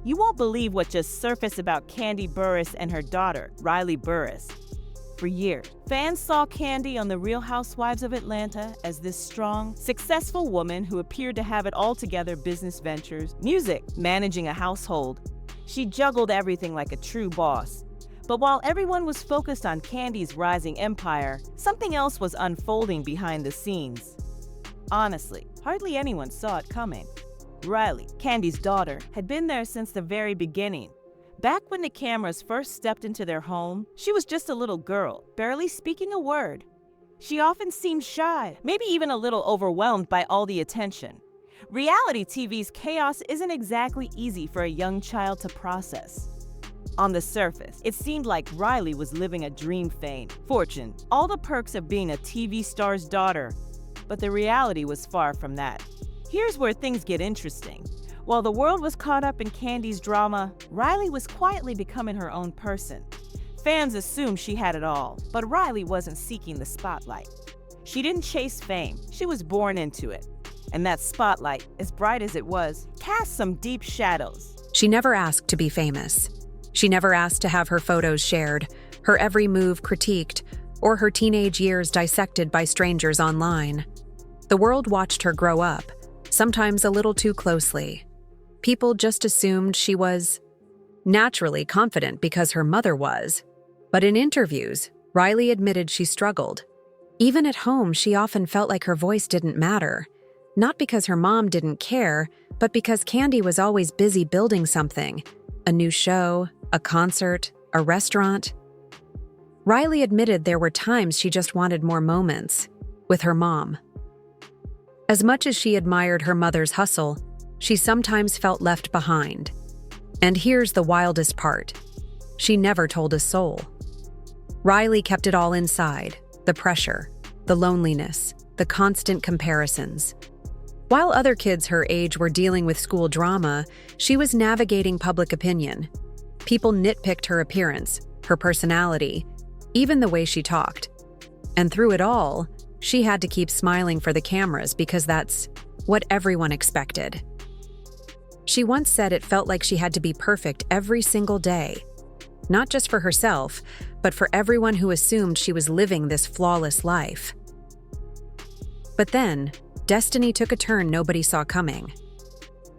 You won't believe what just surfaced about Kandi Burruss and her daughter, Riley Burruss. For years, fans saw Kandi on The Real Housewives of Atlanta as this strong, successful woman who appeared to have it all together: business ventures, music, managing a household. She juggled everything like a true boss. But while everyone was focused on Kandi's rising empire, something else was unfolding behind the scenes. Honestly, hardly anyone saw it coming. Riley, Kandi's daughter, had been there since the very beginning. Back when the cameras first stepped into their home, she was just a little girl, barely speaking a word. She often seemed shy, maybe even a little overwhelmed by all the attention. Reality TV's chaos isn't exactly easy for a young child to process. On the surface, it seemed like Riley was living a dream: fame, fortune, all the perks of being a TV star's daughter. But the reality was far from that. Here's where things get interesting. While the world was caught up in Kandi's drama, Riley was quietly becoming her own person. Fans assumed she had it all, but Riley wasn't seeking the spotlight. She didn't chase fame, she was born into it. And that spotlight, as bright as it was, cast some deep shadows. She never asked to be famous. She never asked to have her photos shared, her every move critiqued, or her teenage years dissected by strangers online. The world watched her grow up, sometimes a little too closely. People just assumed she was naturally confident because her mother was. But in interviews, Riley admitted she struggled. Even at home, she often felt like her voice didn't matter. Not because her mom didn't care, but because Kandi was always busy building something: a new show, a concert, a restaurant. Riley admitted there were times she just wanted more moments with her mom. As much as she admired her mother's hustle, she sometimes felt left behind. And here's the wildest part: she never told a soul. Riley kept it all inside: the pressure, the loneliness, the constant comparisons. While other kids her age were dealing with school drama, she was navigating public opinion. People nitpicked her appearance, her personality, even the way she talked. And through it all, she had to keep smiling for the cameras because that's what everyone expected. She once said it felt like she had to be perfect every single day, not just for herself, but for everyone who assumed she was living this flawless life. But then, destiny took a turn nobody saw coming.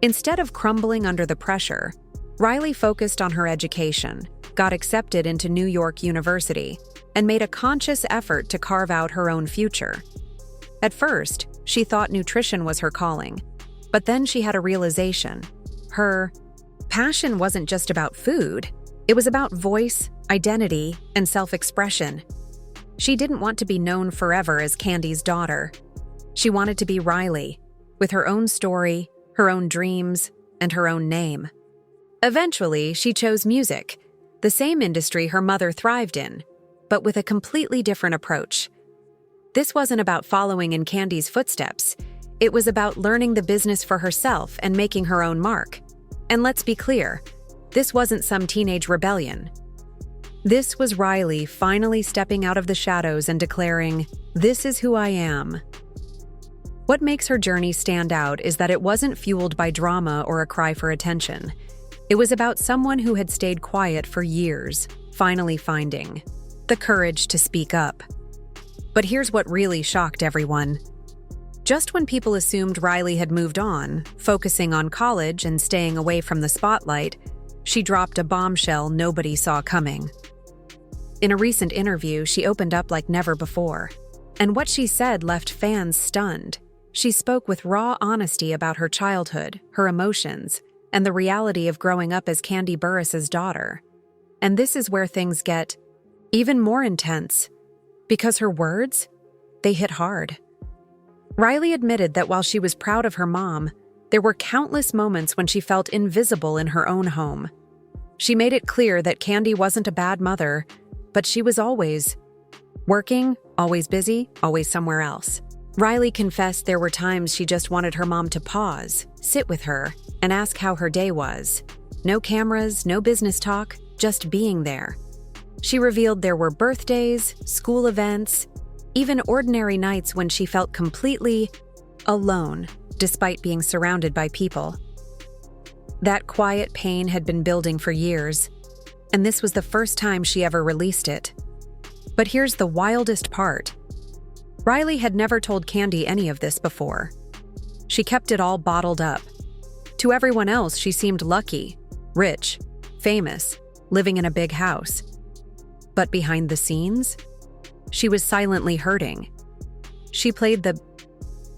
Instead of crumbling under the pressure, Riley focused on her education, got accepted into New York University, and made a conscious effort to carve out her own future. At first, she thought nutrition was her calling, but then she had a realization. Her passion wasn't just about food, it was about voice, identity, and self-expression. She didn't want to be known forever as Kandi's daughter. She wanted to be Riley, with her own story, her own dreams, and her own name. Eventually, she chose music, the same industry her mother thrived in, but with a completely different approach. This wasn't about following in Kandi's footsteps. It was about learning the business for herself and making her own mark. And let's be clear, this wasn't some teenage rebellion. This was Riley finally stepping out of the shadows and declaring, "This is who I am." What makes her journey stand out is that it wasn't fueled by drama or a cry for attention. It was about someone who had stayed quiet for years, finally finding the courage to speak up. But here's what really shocked everyone. Just when people assumed Riley had moved on, focusing on college and staying away from the spotlight, she dropped a bombshell nobody saw coming. In a recent interview, she opened up like never before. And what she said left fans stunned. She spoke with raw honesty about her childhood, her emotions, and the reality of growing up as Kandi Burruss's daughter. And this is where things get even more intense, because her words, they hit hard. Riley admitted that while she was proud of her mom, there were countless moments when she felt invisible in her own home. She made it clear that Kandi wasn't a bad mother, but she was always working, always busy, always somewhere else. Riley confessed there were times she just wanted her mom to pause, sit with her, and ask how her day was. No cameras, no business talk, just being there. She revealed there were birthdays, school events, even ordinary nights when she felt completely alone, despite being surrounded by people. That quiet pain had been building for years, and this was the first time she ever released it. But here's the wildest part. Riley had never told Kandi any of this before. She kept it all bottled up. To everyone else, she seemed lucky, rich, famous, living in a big house. But behind the scenes, she was silently hurting. She played the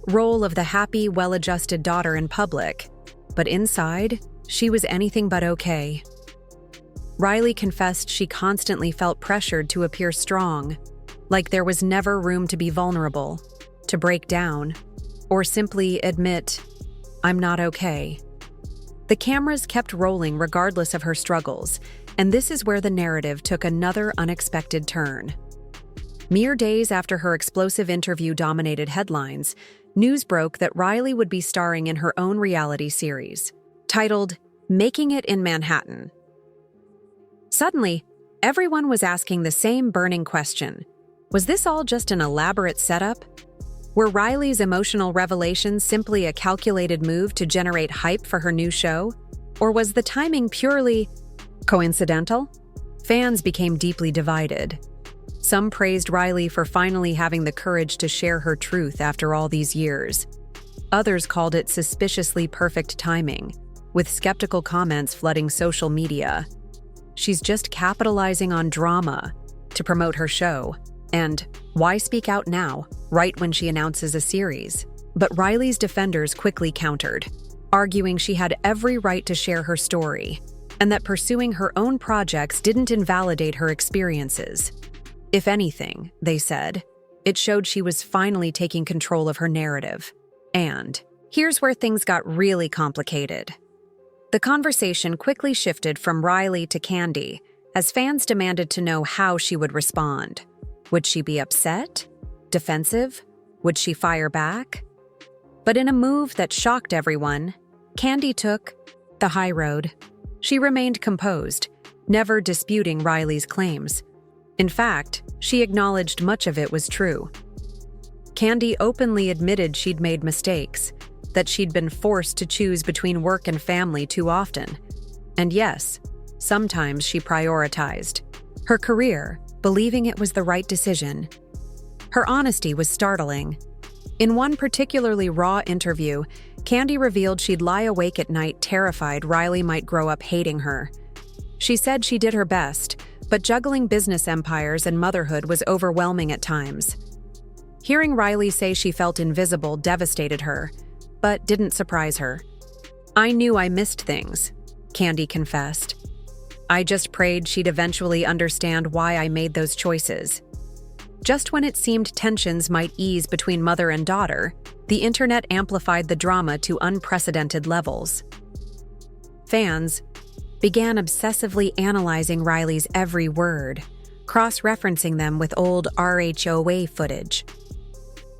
role of the happy, well-adjusted daughter in public, but inside, she was anything but okay. Riley confessed she constantly felt pressured to appear strong, like there was never room to be vulnerable, to break down, or simply admit, "I'm not okay." The cameras kept rolling regardless of her struggles, and this is where the narrative took another unexpected turn. Mere days after her explosive interview dominated headlines, news broke that Riley would be starring in her own reality series, titled Making It in Manhattan. Suddenly, everyone was asking the same burning question. Was this all just an elaborate setup? Were Riley's emotional revelations simply a calculated move to generate hype for her new show? Or was the timing purely coincidental? Fans became deeply divided. Some praised Riley for finally having the courage to share her truth after all these years. Others called it suspiciously perfect timing, with skeptical comments flooding social media. She's just capitalizing on drama to promote her show. And why speak out now, right when she announces a series? But Riley's defenders quickly countered, arguing she had every right to share her story, and that pursuing her own projects didn't invalidate her experiences. If anything, they said, it showed she was finally taking control of her narrative. And here's where things got really complicated. The conversation quickly shifted from Riley to Kandi, as fans demanded to know how she would respond. Would she be upset? Defensive? Would she fire back? But in a move that shocked everyone, Kandi took the high road. She remained composed, never disputing Riley's claims. In fact, she acknowledged much of it was true. Kandi openly admitted she'd made mistakes, that she'd been forced to choose between work and family too often. And yes, sometimes she prioritized her career, believing it was the right decision. Her honesty was startling. In one particularly raw interview, Kandi revealed she'd lie awake at night terrified Riley might grow up hating her. She said she did her best, but juggling business empires and motherhood was overwhelming at times. Hearing Riley say she felt invisible devastated her, but didn't surprise her. "I knew I missed things," Kandi confessed. "I just prayed she'd eventually understand why I made those choices." Just when it seemed tensions might ease between mother and daughter, the internet amplified the drama to unprecedented levels. Fans began obsessively analyzing Riley's every word, cross-referencing them with old RHOA footage.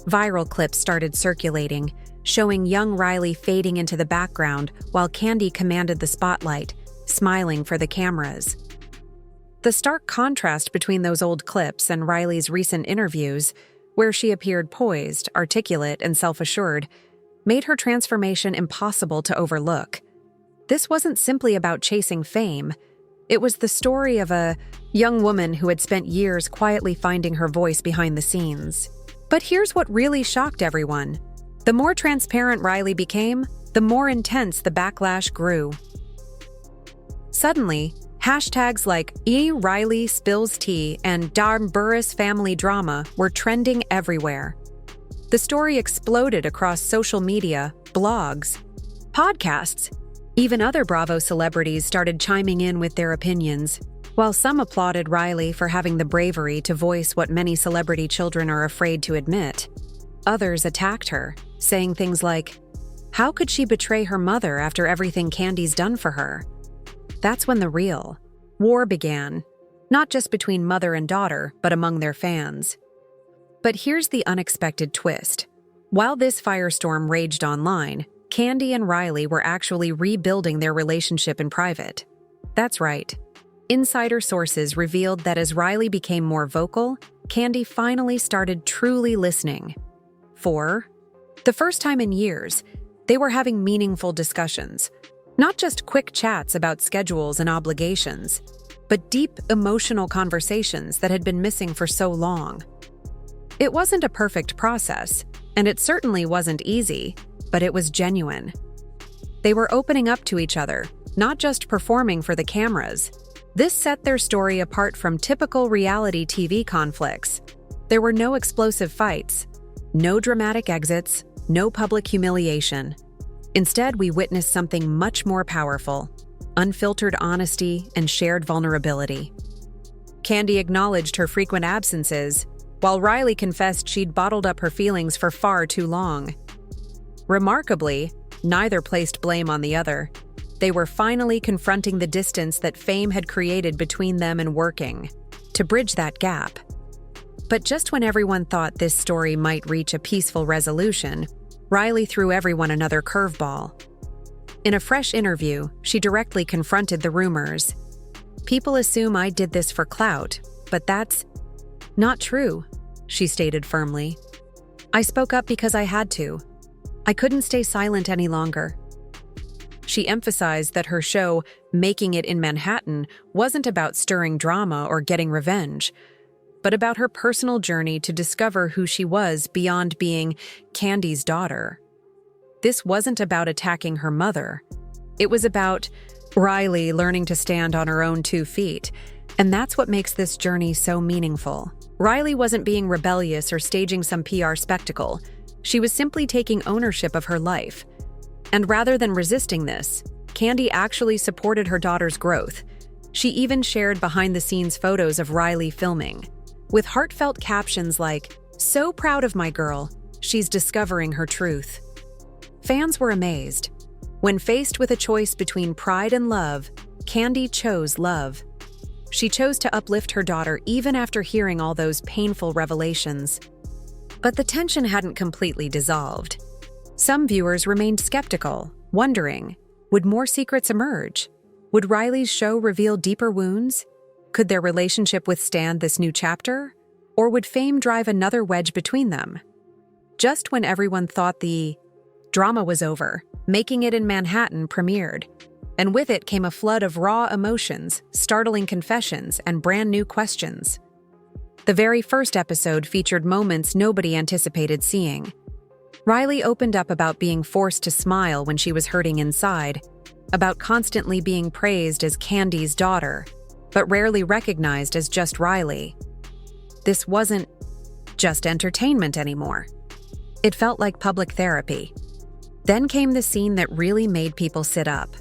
Viral clips started circulating, showing young Riley fading into the background while Kandi commanded the spotlight, smiling for the cameras. The stark contrast between those old clips and Riley's recent interviews, where she appeared poised, articulate, and self-assured, made her transformation impossible to overlook. This wasn't simply about chasing fame. It was the story of a young woman who had spent years quietly finding her voice behind the scenes. But here's what really shocked everyone. The more transparent Riley became, the more intense the backlash grew. Suddenly, hashtags like #Riley spills tea and Kandi Burruss family drama were trending everywhere. The story exploded across social media, blogs, podcasts. Even other Bravo celebrities started chiming in with their opinions. While some applauded Riley for having the bravery to voice what many celebrity children are afraid to admit, others attacked her, saying things like, "How could she betray her mother after everything Kandi's done for her?" That's when the real war began, not just between mother and daughter, but among their fans. But here's the unexpected twist. While this firestorm raged online, Kandi and Riley were actually rebuilding their relationship in private. That's right. Insider sources revealed that as Riley became more vocal, Kandi finally started truly listening. For the first time in years, they were having meaningful discussions, Not just quick chats about schedules and obligations, but deep emotional conversations that had been missing for so long. It wasn't a perfect process, and it certainly wasn't easy, but it was genuine. They were opening up to each other, not just performing for the cameras. This set their story apart from typical reality TV conflicts. There were no explosive fights, no dramatic exits, no public humiliation. Instead, we witnessed something much more powerful: unfiltered honesty and shared vulnerability. Kandi acknowledged her frequent absences, while Riley confessed she'd bottled up her feelings for far too long. Remarkably, neither placed blame on the other. They were finally confronting the distance that fame had created between them and working, to bridge that gap. But just when everyone thought this story might reach a peaceful resolution, Riley threw everyone another curveball. In a fresh interview, she directly confronted the rumors. "People assume I did this for clout, but that's not true," she stated firmly. "I spoke up because I had to. I couldn't stay silent any longer." She emphasized that her show, Making It in Manhattan, wasn't about stirring drama or getting revenge, but about her personal journey to discover who she was beyond being Kandi's daughter. This wasn't about attacking her mother. It was about Riley learning to stand on her own 2 feet, and that's what makes this journey so meaningful. Riley wasn't being rebellious or staging some PR spectacle. She was simply taking ownership of her life. And rather than resisting this, Kandi actually supported her daughter's growth. She even shared behind-the-scenes photos of Riley filming, with heartfelt captions like, "So proud of my girl, she's discovering her truth." Fans were amazed. When faced with a choice between pride and love, Kandi chose love. She chose to uplift her daughter even after hearing all those painful revelations. But the tension hadn't completely dissolved. Some viewers remained skeptical, wondering, would more secrets emerge? Would Riley's show reveal deeper wounds? Could their relationship withstand this new chapter? Or would fame drive another wedge between them? Just when everyone thought the drama was over, Making It in Manhattan premiered. And with it came a flood of raw emotions, startling confessions, and brand new questions. The very first episode featured moments nobody anticipated seeing. Riley opened up about being forced to smile when she was hurting inside, about constantly being praised as Kandi's daughter, but rarely recognized as just Riley. This wasn't just entertainment anymore. It felt like public therapy. Then came the scene that really made people sit up.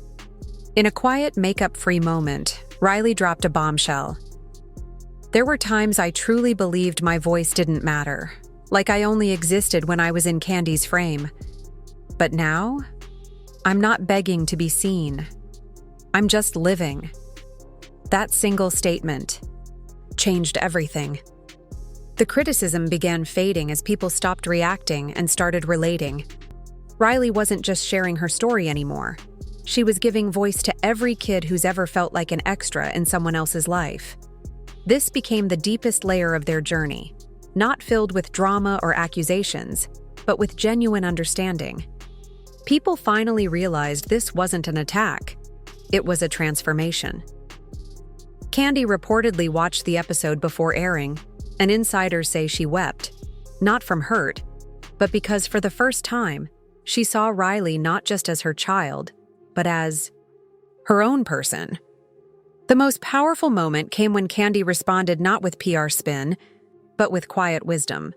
In a quiet, makeup-free moment, Riley dropped a bombshell. "There were times I truly believed my voice didn't matter, like I only existed when I was in Kandi's frame. But now, I'm not begging to be seen. I'm just living." That single statement changed everything. The criticism began fading as people stopped reacting and started relating. Riley wasn't just sharing her story anymore. She was giving voice to every kid who's ever felt like an extra in someone else's life. This became the deepest layer of their journey, not filled with drama or accusations, but with genuine understanding. People finally realized this wasn't an attack. It was a transformation. Kandi reportedly watched the episode before airing, and insiders say she wept, not from hurt, but because for the first time, she saw Riley not just as her child, but as her own person. The most powerful moment came when Kandi responded not with PR spin, but with quiet wisdom.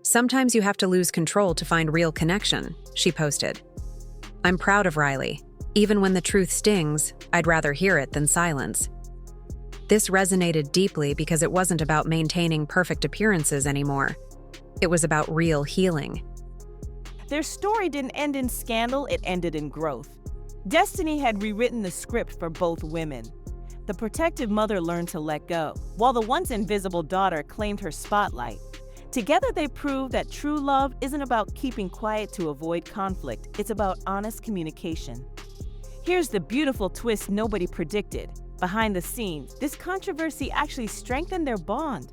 "Sometimes you have to lose control to find real connection," she posted. "I'm proud of Riley. Even when the truth stings, I'd rather hear it than silence." This resonated deeply because it wasn't about maintaining perfect appearances anymore. It was about real healing. Their story didn't end in scandal, it ended in growth. Destiny had rewritten the script for both women. The protective mother learned to let go, while the once invisible daughter claimed her spotlight. Together they proved that true love isn't about keeping quiet to avoid conflict, it's about honest communication. Here's the beautiful twist nobody predicted. Behind the scenes, this controversy actually strengthened their bond.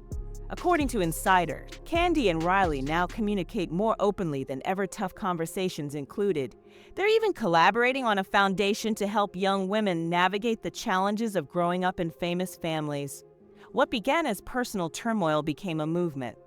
According to Insider, Kandi and Riley now communicate more openly than ever, tough conversations included. They're even collaborating on a foundation to help young women navigate the challenges of growing up in famous families. What began as personal turmoil became a movement.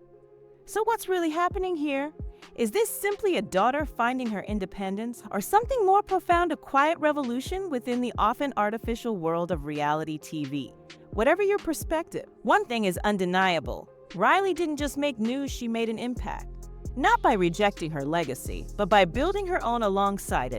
So what's really happening here? Is this simply a daughter finding her independence, or something more profound, a quiet revolution within the often artificial world of reality TV? Whatever your perspective, one thing is undeniable. Riley didn't just make news, she made an impact. Not by rejecting her legacy, but by building her own alongside it.